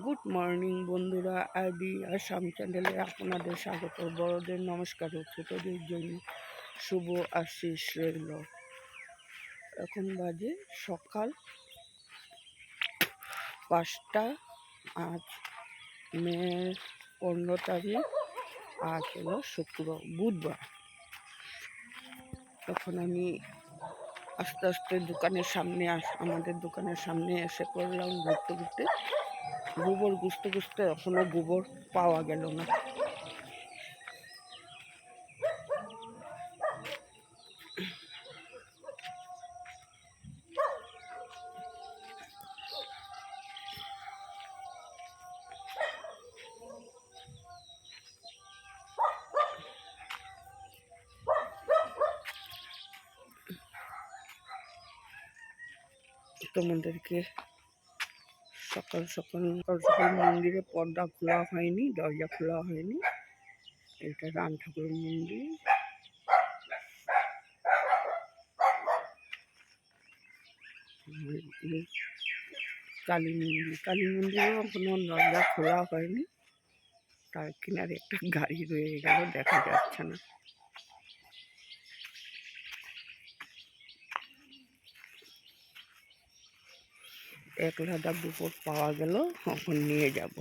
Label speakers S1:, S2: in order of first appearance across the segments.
S1: Good morning বন্ধুরা, ID Assam চ্যানেলে আপনাদের স্বাগত। বড়দের নমস্কার ও ছোটদের জন্য শুভ আশিস রইল। এখন বাজে সকাল 5টা। আজ মে 15 তারিখ। আজ হলো বুধবার। তখন আমি আস্তে আস্তে আমাদের দোকানের সামনে এসে পড়লাম। ঘুরতে ঘুরতে গোবর খুঁজতে এখনো গোবর পাওয়া গেল না। তোমাদেরকে সকাল সকাল মন্দিরে পর্দা খোলা হয়নি, দরজা খোলা হয়নি। এটা রাম ঠাকুরের মন্দির। কালী মন্দিরেও কোনো দরজা খোলা হয়নি। তার কিনারে একটা গাড়ি রয়ে গেল, দেখা যাচ্ছে না। এক লাদা গোবর পাওয়া গেল, এখন নিয়ে যাব।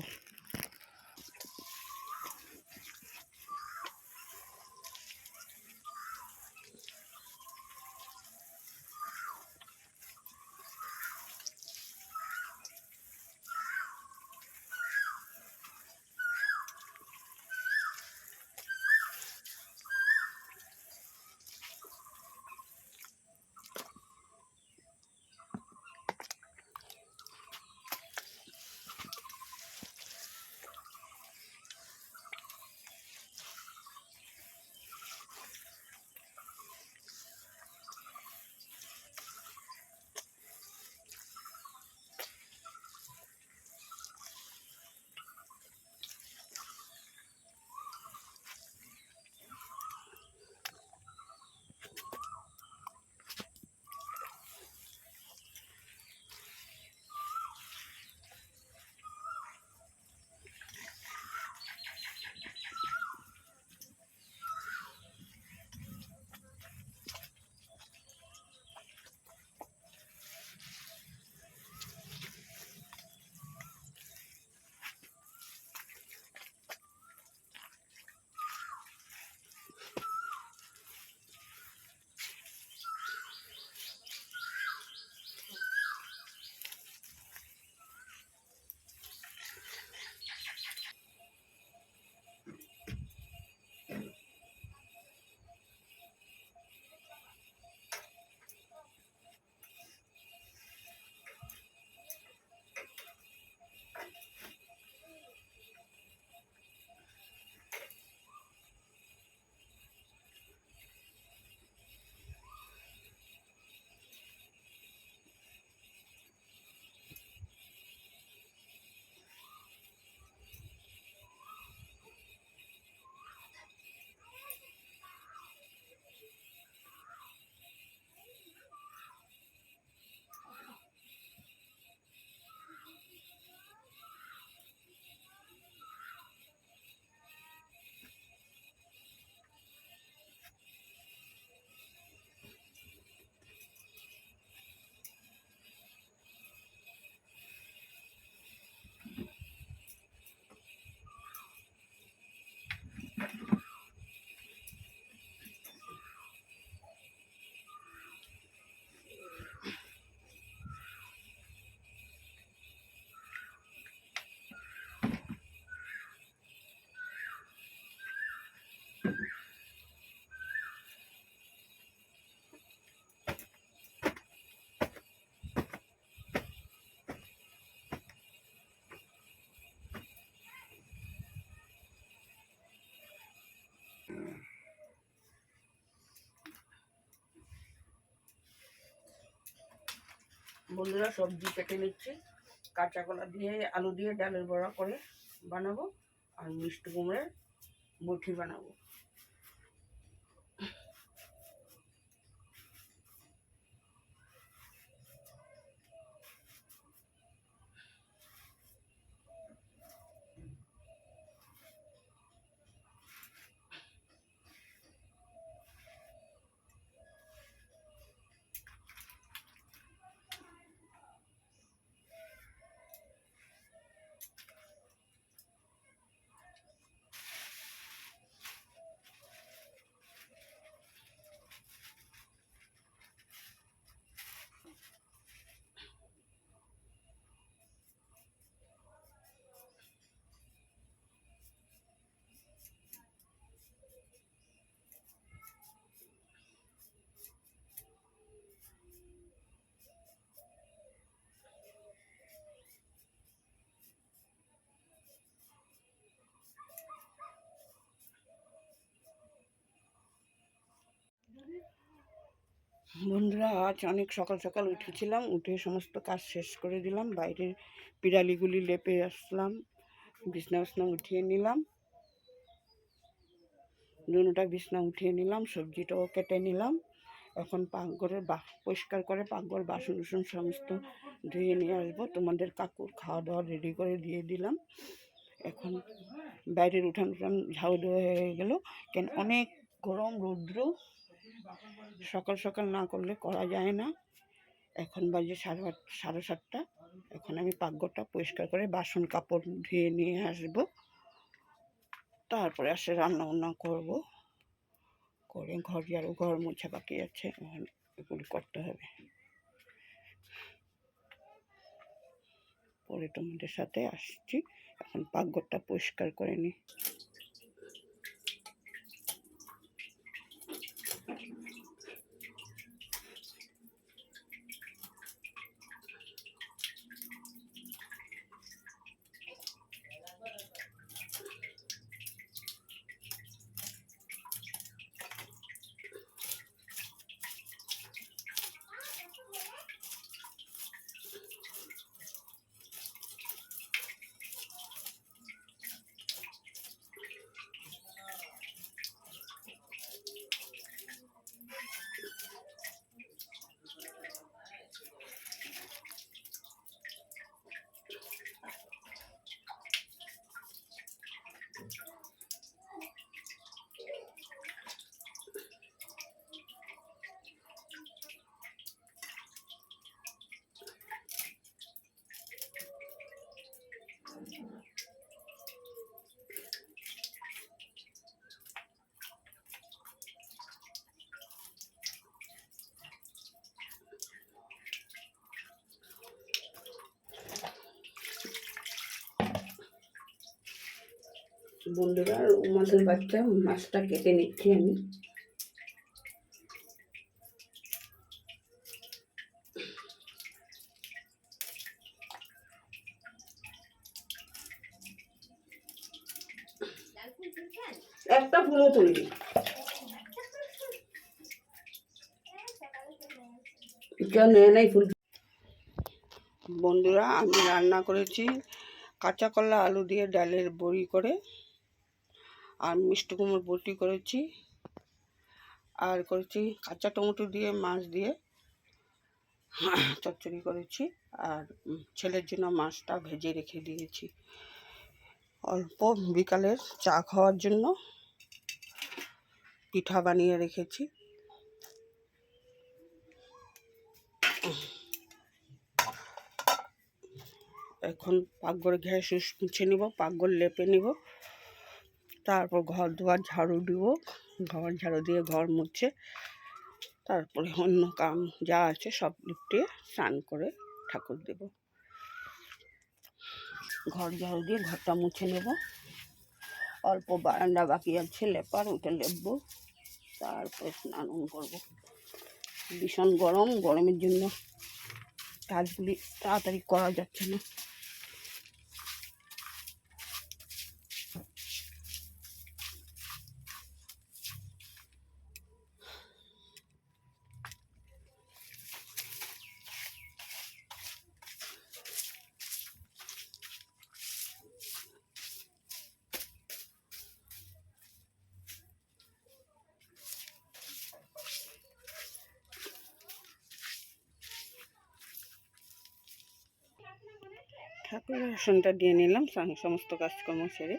S1: বন্ধুরা, সবজি কেটে নিচ্ছি। কাঁচা কলা দিয়ে, আলু দিয়ে ডালের বড়া করে বানাবো, আর মিষ্টি কুমড়ের বটি বানাবো। বন্ধুরা, আজ অনেক সকাল সকাল উঠেছিলাম, উঠে সমস্ত কাজ শেষ করে দিলাম। বাইরের পিরালিগুলি লেপে আসলাম, বিছনা বিছনা উঠিয়ে নিলাম, দুটা বিছনা উঠিয়ে নিলাম, সবজিটাও কেটে নিলাম। এখন পাকঘরের পরিষ্কার করে পাকঘর বাসন টাসন সমস্ত ধুয়ে নিয়ে আসবো। তোমাদের কাকুর খাওয়া দাওয়া রেডি করে দিয়ে দিলাম। এখন বাইরের উঠান উঠান ঝাড়ু দেওয়া হয়ে গেল, কেন অনেক গরম রৌদ্র, সকাল সকাল না করলে করা যায় না। এখন বাজে 7:30। এখন আমি পাকঘরটা পরিষ্কার করে বাসন কাপড় ধুয়ে নিয়ে আসবো, তারপরে আসে রান্না বান্না করবো, করে ঘর মোছা বাকি আছে, এগুলি করতে হবে। পরে তোমাদের সাথে আসছি। এখন পাকঘরটা পরিষ্কার করে নিই। বন্ধুরা, আমাদের বাচ্চা মাছটা কেটে নিচ্ছি আমি। একটা ফুলও তুলি নেই ফুল। বন্ধুরা, আমি রান্না করেছি কাঁচা কলা আলু দিয়ে ডালের বড়ি করে, আর মিষ্টি কুমড়োর বটি করেছি, আর করেছি কাঁচা টমেটো দিয়ে মাছ দিয়ে চচ্চড়ি করেছি, আর ছেলের জন্য মাছটা ভেজে রেখে দিয়েছি অল্প। বিকালের চা খাওয়ার জন্য পিঠা বানিয়ে রেখেছি। এখন পাকঘর গ্যাস মুছে নিব, পাকঘর লেপে নিব, তারপর ঘর দুয়ার ঝাড়ু দিব, ঘর ঝাড়ু দিয়ে ঘর মুছে তারপরে অন্য কাম যা আছে সব লিপটে স্নান করে ঠাকুর দেব। ঘর ঝাড়ু দিয়ে ঘরটা মুছে নেব, অল্প বারান্দা বাকি আছে লেপার, ওটা লেপবো, তারপরে স্নান করব। ভীষণ গরম, গরমের জন্য কাজগুলি তাড়াতাড়ি করা যাচ্ছে না। ঠাকুরের আসনটা দিয়ে নিলাম, সমস্ত কাজকর্ম সেরে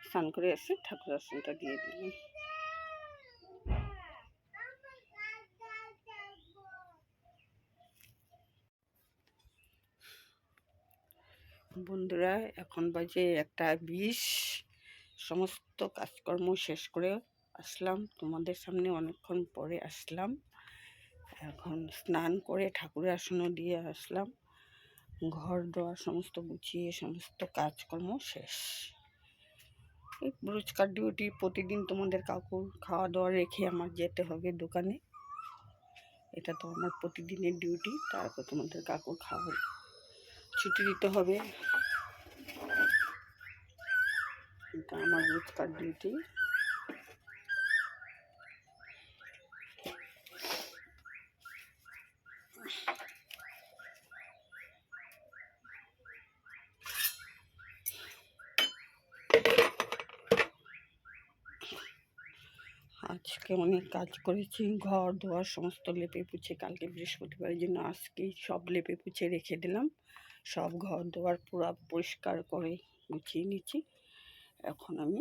S1: স্নান করে এসে ঠাকুরের আসনটা দিয়ে দিলাম। বন্ধুরা, এখন বাজে 1:20। সমস্ত কাজকর্ম শেষ করে আসলাম, তোমাদের সামনে অনেকক্ষণ পরে আসলাম। এখন স্নান করে ঠাকুরের আসনও দিয়ে আসলাম, ঘর দোয়া সমস্ত গুছিয়ে সমস্ত কাজকর্ম শেষ। এই রোজকার ডিউটি, প্রতিদিন তোমাদের কাকুর খাওয়া দাওয়া রেখে আমার যেতে হবে দোকানে, এটা তো আমার প্রতিদিনের ডিউটি। তারপর তোমাদের কাকুর খাওয়া ছুটি দিতে হবে, এটা আমার রোজকার ডিউটি। আজকে অনেক কাজ করেছি, ঘর দোয়ার সমস্ত লেপে পুছে, কালকে বৃহস্পতিবারের জন্য আজকেই সব লেপে পুছে রেখে দিলাম। সব ঘর দোয়ার পুরো পরিষ্কার করে গুছিয়ে নিচ্ছি। এখন আমি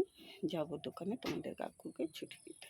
S1: যাব দোকানে তোমাদের কাকুকে ছুটি দিতে।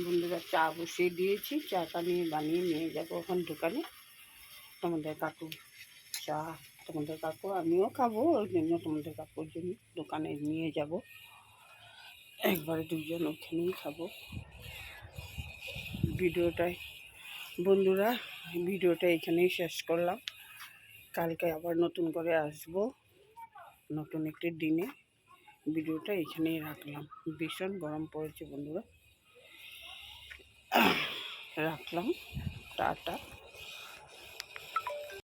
S1: বন্ধুরা, চা বসিয়ে দিয়েছি, চাটা বানিয়ে নিয়ে যাবো এখন দোকানে। তোমাদের কাকু চা, তোমাদের কাকু আমিও খাবো, ওই জন্য তোমাদের কাকুর জন্য দোকানে নিয়ে যাব। একবারে দুজন ওখানেই খাবো। ভিডিওটা এখানেই শেষ করলাম। কালকে আবার নতুন করে আসব, নতুন একটি দিনে। ভিডিওটা এখানেই রাখলাম। ভীষণ গরম পড়েছে বন্ধুরা, রাখলাম। টাটা।